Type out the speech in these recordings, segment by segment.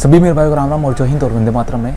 सभी मेरे भाई को राम राम और जय हिंद और वंदे मातरम में।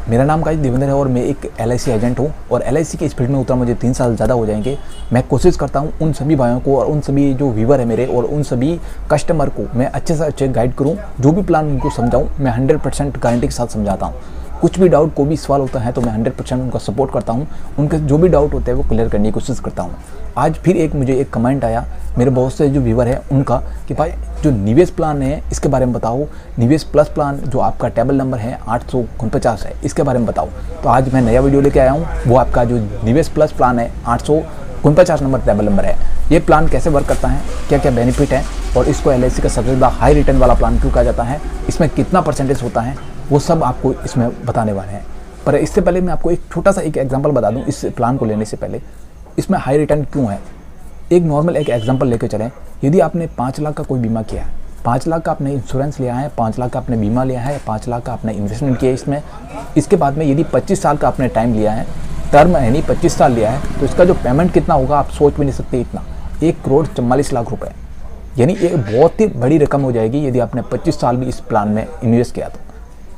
मेरा नाम गाइस देवेंद्र है और मैं एक LIC एजेंट हूँ और LIC के इस फील्ड में उतरा मुझे 3 साल ज़्यादा हो जाएंगे। मैं कोशिश करता हूँ उन सभी भाइयों को और उन सभी जो व्यूवर है मेरे और उन सभी कस्टमर को मैं अच्छे से अच्छे गाइड करूँ। जो भी प्लान उनको समझाऊँ मैं 100% गारंटी के साथ समझाता हूँ। कुछ भी डाउट को भी सवाल होता है तो मैं 100% उनका सपोर्ट करता हूँ। उनके जो भी डाउट होते हैं वो क्लियर करने की कोशिश करता हूँ। आज फिर मुझे एक कमेंट आया मेरे बहुत से जो व्यूवर है उनका कि भाई जो निवेश प्लान है इसके बारे में बताओ। निवेश प्लस प्लान जो आपका टेबल नंबर है 849 है, इसके बारे में बताओ। तो आज मैं नया वीडियो लेके आया हूँ। वो आपका जो निवेश प्लस प्लान है 849 नंबर टेबल नंबर है। ये प्लान कैसे वर्क करता है, क्या क्या बेनिफिट है और इसको LIC का सबसे ज़्यादा हाई रिटर्न वाला प्लान क्यों कहा जाता है, इसमें कितना परसेंटेज होता है, वो सब आपको इसमें बताने वाले हैं। पर इससे पहले मैं आपको एक छोटा सा एग्जांपल बता दूं। इस प्लान को लेने से पहले इसमें हाई रिटर्न क्यों है, एक नॉर्मल एग्जांपल लेके चलें। यदि आपने 5 लाख का कोई बीमा किया है, 5 लाख का आपने इंश्योरेंस लिया है, 5 लाख का आपने बीमा लिया है, 5 लाख का आपने इन्वेस्टमेंट किया है इसमें, इसके बाद में यदि 25 साल का आपने टाइम लिया है, टर्म यानी 25 साल लिया है, तो इसका जो पेमेंट कितना होगा आप सोच भी नहीं सकते। इतना 1,44,00,000 रुपये, यानी एक बहुत ही बड़ी रकम हो जाएगी यदि आपने 25 साल भी इस प्लान में इन्वेस्ट किया। तो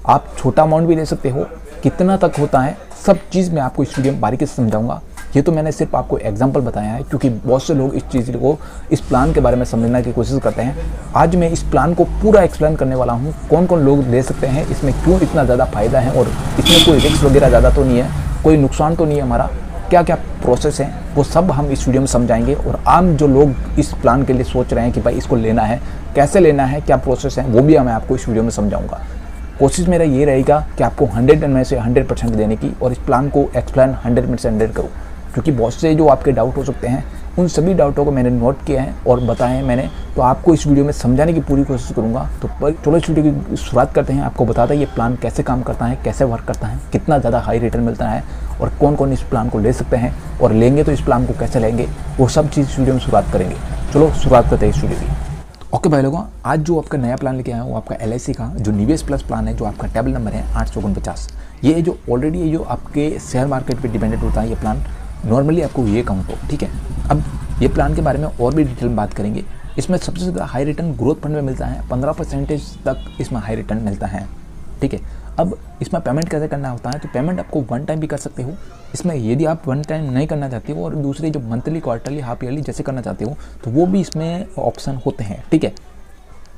आप छोटा अमाउंट भी ले सकते हो, कितना तक होता है सब चीज़ मैं आपको इस वीडियो में बारीकी से समझाऊंगा। ये तो मैंने सिर्फ आपको एग्जांपल बताया है क्योंकि बहुत से लोग इस चीज़ को, इस प्लान के बारे में समझने की कोशिश करते हैं। आज मैं इस प्लान को पूरा एक्सप्लेन करने वाला हूँ, कौन कौन लोग ले सकते हैं, इसमें क्यों इतना ज़्यादा फ़ायदा है और इसमें कोई रिस्क वगैरह ज़्यादा तो नहीं है, कोई नुकसान तो नहीं है हमारा, क्या क्या प्रोसेस है वो सब हम इस वीडियो में समझाएंगे। और आम जो लोग इस प्लान के लिए सोच रहे हैं कि भाई इसको लेना है, कैसे लेना है, क्या प्रोसेस है, वो भी मैं आपको इस वीडियो में समझाऊंगा। कोशिश मेरा ये रहेगा कि आपको 100 में से 100% देने की और इस प्लान को एक्सप्लेन 100 में से 100 करूँ, क्योंकि बहुत से जो आपके डाउट हो सकते हैं उन सभी डाउटों को मैंने नोट किया है और बताए हैं मैंने, तो आपको इस वीडियो में समझाने की पूरी कोशिश करूँगा। तो चलो इस वीडियो की शुरुआत करते हैं। आपको बताता है ये प्लान कैसे काम करता है, कैसे वर्क करता है, कितना ज़्यादा हाई रिटर्न मिलता है और कौन कौन इस प्लान को ले सकते हैं और लेंगे तो इस प्लान को कैसे लेंगे, वो सब चीज़ इस वीडियो में शुरुआत करेंगे। चलो शुरुआत करते हैं इस वीडियो की। ओके भाई लोगों, आज जो आपका नया प्लान लेके आया हूँ वो आपका LIC का जो निवेश प्लस प्लान है, जो आपका टेबल नंबर है 849। ये जो ऑलरेडी ये जो आपके शेयर मार्केट पे डिपेंडेंट होता है ये प्लान, नॉर्मली आपको ये काउंट हो, ठीक है। अब ये प्लान के बारे में और भी डिटेल में बात करेंगे। इसमें सबसे ज़्यादा हाई रिटर्न ग्रोथ फंड में मिलता है, 15% तक इसमें हाई रिटर्न मिलता है, ठीक है। अब इसमें पेमेंट कैसे करना होता है, तो पेमेंट आपको 1 टाइम भी कर सकते हो। इसमें यदि आप 1 टाइम नहीं करना चाहते हो और दूसरे जो मंथली, क्वार्टरली, हाफ ईयरली जैसे करना चाहते हो तो वो भी इसमें ऑप्शन होते हैं, ठीक है।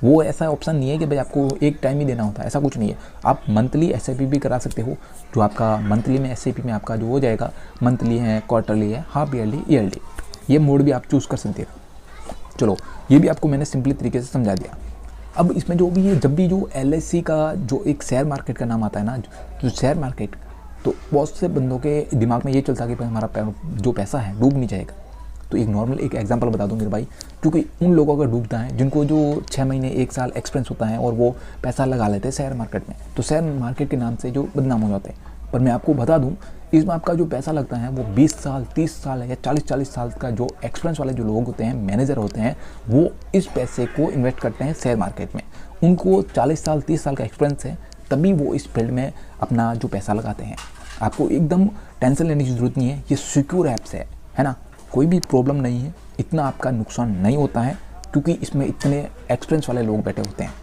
वो ऐसा ऑप्शन नहीं है कि भाई आपको एक टाइम ही देना होता है, ऐसा कुछ नहीं है। आप मंथली SIP भी करा सकते हो, जो आपका मंथली में SIP में आपका जो हो जाएगा, मंथली है, क्वार्टरली है, हाफ ईयरली, ईयरली, ये मोड भी आप चूज़ कर सकते हो। चलो ये भी आपको मैंने सिंपली तरीके से समझा दिया। अब इसमें जो भी जब भी जो LIC का जो एक शेयर मार्केट का नाम आता है ना, जो शेयर मार्केट, तो बहुत से बंदों के दिमाग में ये चलता है कि भाई हमारा जो पैसा है डूब नहीं जाएगा। तो एक नॉर्मल एक एग्जांपल बता दूं मेरे भाई, क्योंकि उन लोगों का डूबता है जिनको जो 6 महीने 1 साल एक्सपीरियंस होता है और वो पैसा लगा लेते हैं शेयर मार्केट में, तो शेयर मार्केट के नाम से जो बदनाम हो जाते हैं। पर मैं आपको बता दूं इसमें आपका जो पैसा लगता है वो 20 साल, 30 साल या 40 साल का जो एक्सपीरियंस वाले जो लोग होते हैं, मैनेजर होते हैं, वो इस पैसे को इन्वेस्ट करते हैं शेयर मार्केट में। उनको 40 साल 30 साल का एक्सपीरियंस है, तभी वो इस फील्ड में अपना जो पैसा लगाते हैं। आपको एकदम टेंशन लेने की ज़रूरत नहीं है, ये सिक्योर ऐप्स है ना, कोई भी प्रॉब्लम नहीं है, इतना आपका नुकसान नहीं होता है क्योंकि इसमें इतने एक्सपीरियंस वाले लोग बैठे होते हैं।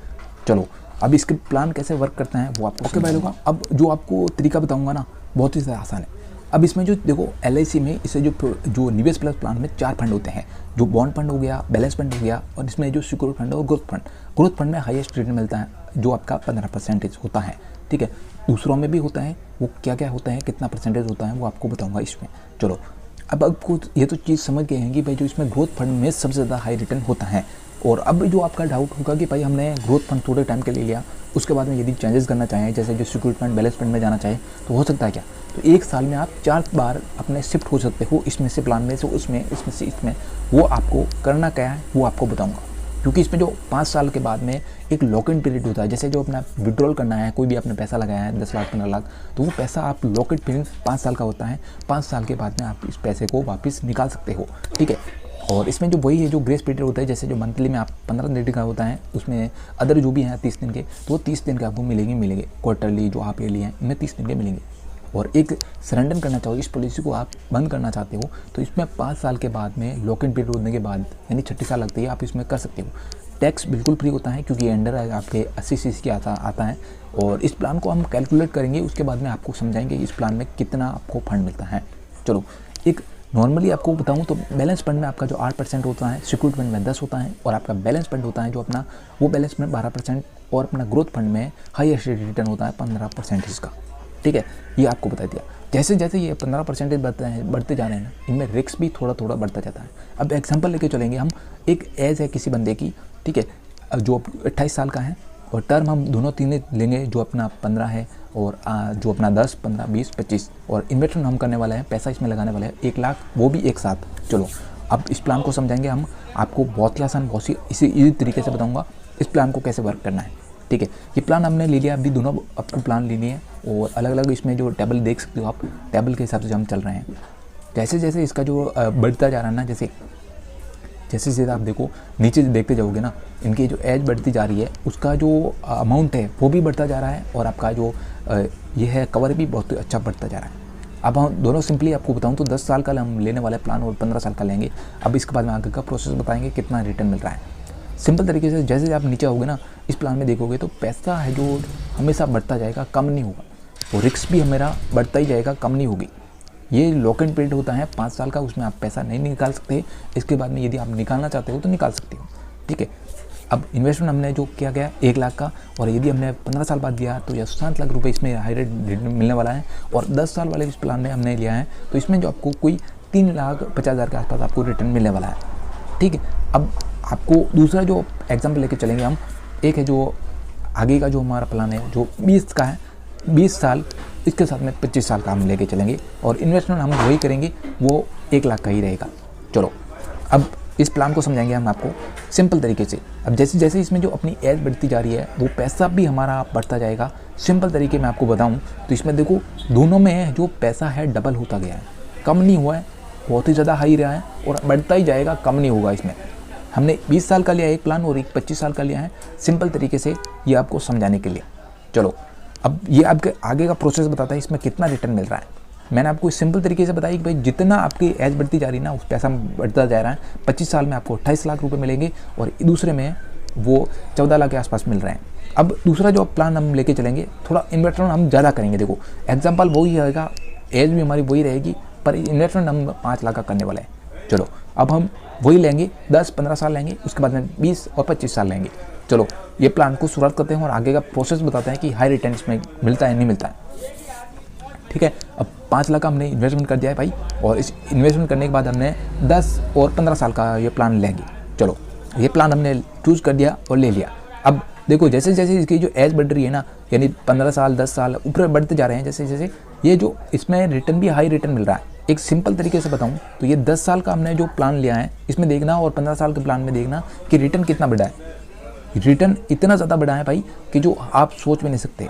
चलो अब इसके प्लान कैसे वर्क करता है वो आपको ओके भाई लोग। अब जो आपको तरीका बताऊंगा ना बहुत ही ज़्यादा आसान है। अब इसमें जो देखो LIC में इसे जो निवेश प्लस प्लान में 4 फंड होते हैं, जो बॉन्ड फंड हो गया, बैलेंस फंड हो गया और इसमें जो सिक्योर फंड और ग्रोथ फंड। ग्रोथ फंड में हाईएस्ट रिटर्न मिलता है जो आपका 15% होता है, ठीक है। दूसरों में भी होता है, वो क्या क्या होता है, कितना परसेंटेज होता है वो आपको बताऊँगा इसमें। चलो अब आपको ये तो चीज़ समझ गए हैं कि भाई जो इसमें ग्रोथ फंड में सबसे ज़्यादा हाई रिटर्न होता है। और अब जो आपका डाउट होगा कि भाई हमने ग्रोथ फंड थोड़े टाइम के लिए लिया, उसके बाद में यदि चेंजेस करना चाहें, जैसे जो सिक्योरिटी फंड, बैलेंस फंड में जाना चाहें तो हो सकता है क्या, तो 1 साल में आप 4 बार अपने शिफ्ट हो सकते हो, इसमें से प्लान में से उसमें, इसमें से इसमें। वो आपको करना क्या है वो आपको बताऊँगा, क्योंकि इसमें जो 5 साल के बाद में एक लॉक इन पीरियड होता है। जैसे जो अपना विड्रॉल करना है, कोई भी आपने पैसा लगाया है 10 लाख 15 लाख, तो वो पैसा आप लॉक इन पीरियड 5 साल का होता है। 5 साल के बाद में आप इस पैसे को वापस निकाल सकते हो, ठीक है। और इसमें जो वही है जो ग्रेस पीरियड होता है, जैसे जो मंथली में आप 15 दिन का होता है, उसमें अदर जो भी हैं 30 दिन के, तो वो 30 दिन के आपको मिलेंगे। क्वार्टरली जो हाफ ईयरली हैं इनमें 30 दिन के मिलेंगे। और एक सरेंडर करना चाहो, इस पॉलिसी को आप बंद करना चाहते हो, तो इसमें 5 साल के बाद में लॉक इन पीरियड होने के बाद, यानी 36 साल लगती है, आप इसमें कर सकते हो। टैक्स बिल्कुल फ्री होता है क्योंकि अंडर आपके 80 सीसी के आता है। और इस प्लान को हम कैलकुलेट करेंगे, उसके बाद में आपको समझाएंगे इस प्लान में कितना आपको फंड मिलता है। चलो, एक नॉर्मली आपको बताऊं तो बैलेंस फंड में आपका जो 8% होता है, सिक्योरिटी फंड में 10 होता है, और आपका बैलेंस फंड होता है जो अपना वो बैलेंस फंड 12%, और अपना ग्रोथ फंड में हाईएस्ट रिटर्न होता है 15% इसका। ठीक है, ये आपको बता दिया। जैसे जैसे ये 15% बढ़ते जा रहे हैं ना, इनमें रिस्क भी थोड़ा थोड़ा बढ़ता जाता है। अब एग्जांपल लेके चलेंगे हम, एक एज है किसी बंदे की, ठीक है, जो 28 साल का है, और टर्म हम दोनों तीन लेंगे, जो अपना 15 है और जो अपना 10, 15, 20, 25, और इन्वेस्टमेंट हम करने वाले हैं, पैसा इसमें लगाने वाले हैं 1 लाख, वो भी एक साथ। चलो, अब इस प्लान को समझाएंगे हम, आपको बहुत ही आसान, बहुत ही इसी तरीके से बताऊँगा इस प्लान को कैसे वर्क करना है। ठीक है, ये प्लान हमने ले लिया, अभी दोनों आपको प्लान ले लिए हैं, और अलग अलग इसमें जो टेबल देख सकते हो आप, टेबल के हिसाब से हम चल रहे हैं। जैसे जैसे इसका जो बढ़ता जा रहा है ना, जैसे जैसे आप देखो नीचे देखते जाओगे ना, इनकी जो एज बढ़ती जा रही है, उसका जो अमाउंट है वो भी बढ़ता जा रहा है, और आपका जो ये है कवर भी बहुत अच्छा बढ़ता जा रहा है। अब हम दोनों सिंपली आपको बताऊं तो 10 साल का हम लेने वाले प्लान और 15 साल का लेंगे। अब इसके बाद में आगे का प्रोसेस बताएंगे कितना रिटर्न मिल रहा है। सिंपल तरीके से जैसे आप नीचे आओगे ना, इस प्लान में देखोगे तो पैसा है जो हमेशा बढ़ता जाएगा, कम नहीं होगा, और रिस्क भी हमारा बढ़ता ही जाएगा, कम नहीं होगी। ये लॉक एंड पीरियड होता है 5 साल का, उसमें आप पैसा नहीं निकाल सकते। इसके बाद में यदि आप निकालना चाहते हो तो निकाल सकते हो। ठीक है, अब इन्वेस्टमेंट हमने जो किया गया 1 लाख का, और यदि हमने 15 साल बाद दिया तो यह 7 लाख रुपए इसमें हाई रेट मिलने वाला है। और 10 साल वाले इस प्लान में हमने लिया है तो इसमें जो आपको कोई 3,50,000 के आसपास आपको रिटर्न मिलने वाला है। ठीक है, अब आपको दूसरा जो एग्जाम्पल लेके चलेंगे हम, एक है जो आगे का जो हमारा प्लान है जो 20 का है, 20 साल, इसके साथ में 25 साल का हम लेके चलेंगे, और इन्वेस्टमेंट हम वही करेंगे, वो 1 लाख का ही रहेगा। चलो, अब इस प्लान को समझाएंगे हम आपको सिंपल तरीके से। अब जैसे जैसे इसमें जो अपनी एज बढ़ती जा रही है, वो पैसा भी हमारा बढ़ता जाएगा। सिंपल तरीके में आपको बताऊं तो इसमें देखो दोनों में जो पैसा है डबल होता गया है, कम नहीं हुआ है, बहुत ही ज़्यादा हाई रहा है, और बढ़ता ही जाएगा, कम नहीं होगा। इसमें हमने 20 साल का लिया एक प्लान और एक 25 साल का लिया है, सिंपल तरीके से ये आपको समझाने के लिए। चलो, अब ये आपके आगे का प्रोसेस बताता है इसमें कितना रिटर्न मिल रहा है। मैंने आपको सिंपल तरीके से बताया कि भाई जितना आपकी एज बढ़ती जा रही है ना, उस पैसा बढ़ता जा रहा है। 25 साल में आपको 28 लाख रुपए मिलेंगे, और दूसरे में वो 14 लाख के आसपास मिल रहे हैं। अब दूसरा जो प्लान हम लेके चलेंगे, थोड़ा इन्वेस्टमेंट हम ज़्यादा करेंगे। देखो एग्जाम्पल वही रहेगा, एज भी हमारी वही रहेगी, पर इन्वेस्टमेंट हम 5 लाख का करने वाले हैं। चलो, अब हम वही लेंगे, 10-15 साल लेंगे, उसके बाद में 20 और 25 साल लेंगे। चलो, ये प्लान को शुरुआत करते हैं और आगे का प्रोसेस बताते हैं कि हाई रिटर्न इसमें मिलता है नहीं मिलता है। ठीक है, अब 5 लाख का हमने इन्वेस्टमेंट कर दिया है भाई, और इस इन्वेस्टमेंट करने के बाद हमने 10 और 15 साल का ये प्लान लेंगे। चलो, ये प्लान हमने चूज़ कर दिया और ले लिया। अब देखो जैसे जैसे इसकी जो एज बढ़ रही है ना, यानी 15 साल 10 साल ऊपर बढ़ते जा रहे हैं, जैसे जैसे ये जो इसमें रिटर्न भी हाई रिटर्न मिल रहा है। एक सिंपल तरीके से बताऊं तो ये 10 साल का हमने जो प्लान लिया है, इसमें देखना, और 15 साल के प्लान में देखना कि रिटर्न कितना बढ़ा है। रिटर्न इतना ज़्यादा बढ़ा है भाई कि जो आप सोच भी नहीं सकते।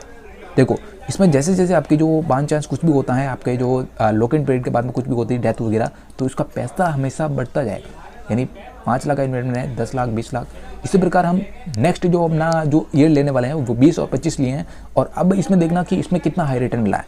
देखो, इसमें जैसे जैसे आपकी जो बाय चांस कुछ भी होता है, आपके जो लॉक इन पीरियड के बाद में कुछ भी होती है, डेथ वगैरह, तो इसका पैसा हमेशा बढ़ता जाएगा। यानी 5 लाख का इन्वेस्टमेंट है, 10 लाख, 20 लाख, इसी प्रकार हम नेक्स्ट जो अपना जो ईयर लेने वाले हैं वो 20 और 25 लिए हैं। और अब इसमें देखना कि इसमें कितना हाई रिटर्न मिला है।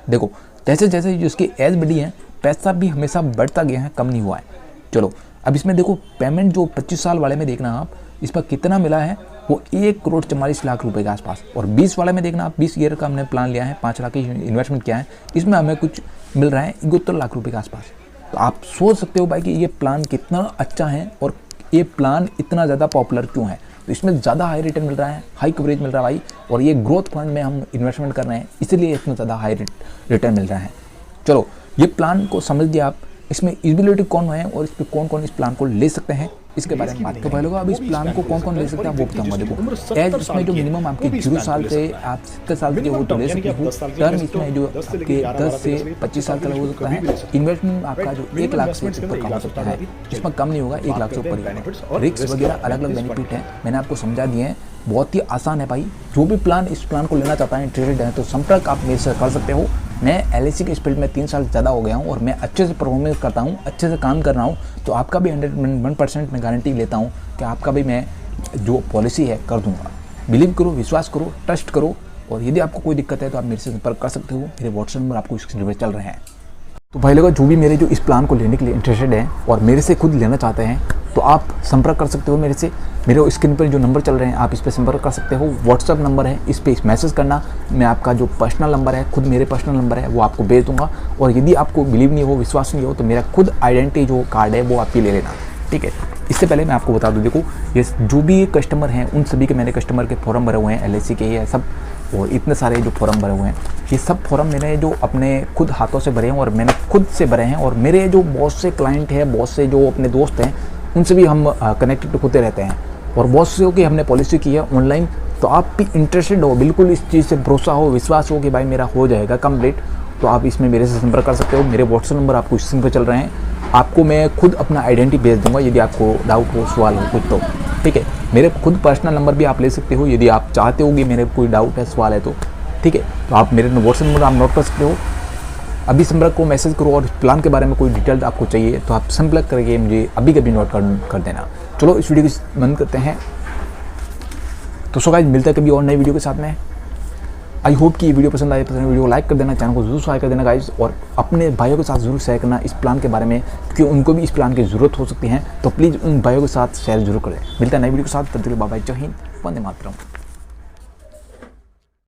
देखो जैसे जैसे जिसकी एज बढ़ी है, पैसा भी हमेशा बढ़ता गया है, कम नहीं हुआ है। चलो, अब इसमें देखो पेमेंट जो 25 साल वाले में देखना आप, इस पर कितना मिला है, वो 1,44,00,000 रुपए के आसपास। और 20 वाले में देखना आप, 20 ईयर का हमने प्लान लिया है, 5 लाख की इन्वेस्टमेंट किया है, इसमें हमें कुछ मिल रहा है 71 लाख रुपए के आसपास। तो आप सोच सकते हो भाई कि ये प्लान कितना अच्छा है, और ये प्लान इतना ज़्यादा पॉपुलर क्यों है। तो इसमें ज़्यादा हाई रिटर्न मिल रहा है, हाई कवरेज मिल रहा है भाई, और ये ग्रोथ फंड में हम इन्वेस्टमेंट कर रहे हैं, इसलिए इतना ज़्यादा हाई रिटर्न मिल रहा है। चलो, ये प्लान को समझ दिया आप, इसमें एलिजिबिलिटी कौन है और इस पर कौन कौन इस प्लान को ले सकते हैं, इसके बारे में बात तो पहले अब इस प्लान को कौन कौन ले सकता है वो बताऊंगा। देखो एज इसमें जो मिनिमम आपके 0 साल से आप 70 साल के वो तो ले सकते हो। टर्म इसमें जो आपके 10 से 25 साल का हो सकता है। इन्वेस्टमेंट आपका जो 1 लाख से ऊपर का हो सकता है, इसमें कम नहीं होगा, 1 लाख से ऊपर ही होगा। रिस्क वगैरह अलग अलग बेनिफिट है, मैंने आपको समझा दिए हैं, बहुत ही आसान है भाई। जो भी प्लान इस प्लान को लेना चाहता है, इंटरेस्टेड है, तो संपर्क आप मेरे से कर सकते हो। मैं LIC के इस फील्ड में 3 साल ज़्यादा हो गया हूँ, और मैं अच्छे से परफॉर्मेंस करता हूँ, अच्छे से काम कर रहा हूँ। तो आपका भी 100% मैं गारंटी लेता हूँ कि आपका भी मैं जो पॉलिसी है कर दूँगा। बिलीव करो, विश्वास करो, ट्रस्ट करो। और यदि आपको कोई दिक्कत है तो आप मेरे से संपर्क कर सकते हो। मेरे व्हाट्सएप नंबर आपको स्क्रीन पर चल रहे हैं। तो भाई लोगों, जो भी मेरे जो इस प्लान को लेने के लिए इंटरेस्टेड हैं और मेरे से खुद लेना चाहते हैं तो आप संपर्क कर सकते हो मेरे से। मेरे स्क्रीन पर जो नंबर चल रहे हैं आप इस पर संपर्क कर सकते हो। व्हाट्सअप नंबर है, इस पर मैसेज करना। मैं आपका जो पर्सनल नंबर है, खुद मेरे पर्सनल नंबर है, वो आपको भेज दूंगा। और यदि आपको बिलीव नहीं हो, विश्वास नहीं हो, तो मेरा खुद आइडेंटिटी जो कार्ड है वो आपकी ले लेना, ठीक है। इससे पहले मैं आपको बता दूं, देखो ये जो भी कस्टमर हैं उन सभी के मैंने कस्टमर के फॉर्म भरे हुए हैं LIC के, ये सब और इतने सारे जो फॉर्म भरे हुए हैं, ये सब फॉर्म मैंने जो अपने खुद हाथों से भरे हैं और मैंने खुद से भरे हैं। और मेरे जो बहुत से क्लाइंट हैं, बहुत से जो अपने दोस्त हैं, उनसे भी हम कनेक्टेड होते रहते हैं और बहुत से की हमने पॉलिसी की है ऑनलाइन। तो आप भी इंटरेस्टेड हो, बिल्कुल इस चीज़ से भरोसा हो, विश्वास हो कि भाई मेरा हो जाएगा कंप्लीट, तो आप इसमें मेरे से संपर्क कर सकते हो। मेरे व्हाट्सएप नंबर आपको स्क्रीन पर चल रहे हैं। आपको मैं खुद अपना आइडेंटिटी भेज दूंगा यदि आपको डाउट हो, सवाल हो कुछ तो, ठीक है। मेरे खुद पर्सनल नंबर भी आप ले सकते हो यदि आप चाहते हो कि मेरे कोई डाउट है, सवाल है तो, ठीक है। तो आप मेरे व्हाट्सएप नंबर आप नोट कर सकते हो। अभी संपर्क को मैसेज करो और प्लान के बारे में कोई डिटेल आपको चाहिए तो आप संपर्क करके मुझे अभी कभी नोट कर देना। चलो इस वीडियो को बंद करते हैं। तो सो गाइस, मिलता है कभी और नई वीडियो के साथ में। आई होप कि ये वीडियो पसंद आए, वीडियो को लाइक कर देना, चैनल को जरूर सब्सक्राइब कर देना गाइस, और अपने भाइयों के साथ जरूर शेयर करना इस प्लान के बारे में, क्योंकि उनको भी इस प्लान की ज़रूरत हो सकती है। तो प्लीज़ उन भाइयों के साथ शेयर जरूर करें। मिलता है नई वीडियो के साथ, तब तक के लिए बाय बाय, जय हिंद, वंदे मातरम।